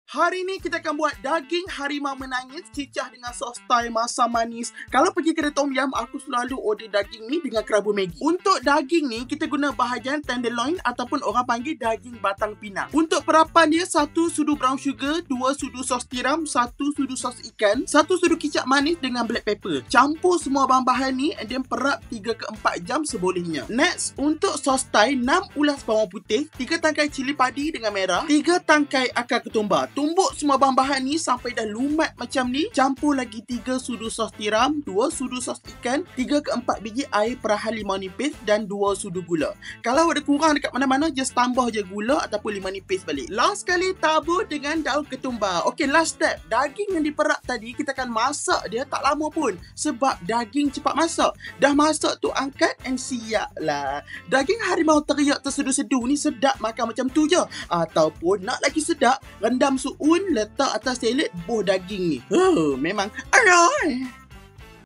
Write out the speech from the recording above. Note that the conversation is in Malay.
Hari ni kita akan buat daging harimau menangis cicah dengan sos Thai masam manis. Kalau pergi kedai Tom Yum, aku selalu order daging ni dengan kerabu Maggi. Untuk daging ni, kita guna bahagian tenderloin ataupun orang panggil daging batang pinang. Untuk perapan dia, 1 sudu brown sugar, 2 sudu sos tiram, 1 sudu sos ikan, 1 sudu kicap manis dengan black pepper. Campur semua bahan-bahan ni and then perap 3 ke 4 jam sebolehnya. Next, untuk sos Thai, 6 ulas bawang putih, 3 tangkai cili padi dengan merah, 3 tangkai akar ketumbar. Tumbuk semua bahan-bahan ni sampai dah lumat macam ni. Campur lagi 3 sudu sos tiram, 2 sudu sos ikan, 3 ke 4 biji air perahan limau nipis dan 2 sudu gula. Kalau ada kurang dekat mana-mana, just tambah je gula ataupun limau nipis balik. Last sekali, tabur dengan daun ketumbar. Okay, last step. Daging yang diperap tadi, kita akan masak dia tak lama pun. Sebab daging cepat masak. Dah masak tu, angkat and siap lah. Daging harimau teriak terseduh-seduh ni sedap makan macam tu je. Ataupun nak lagi sedap, rendam suun, letak atas salad buah daging ni. Memang aroy.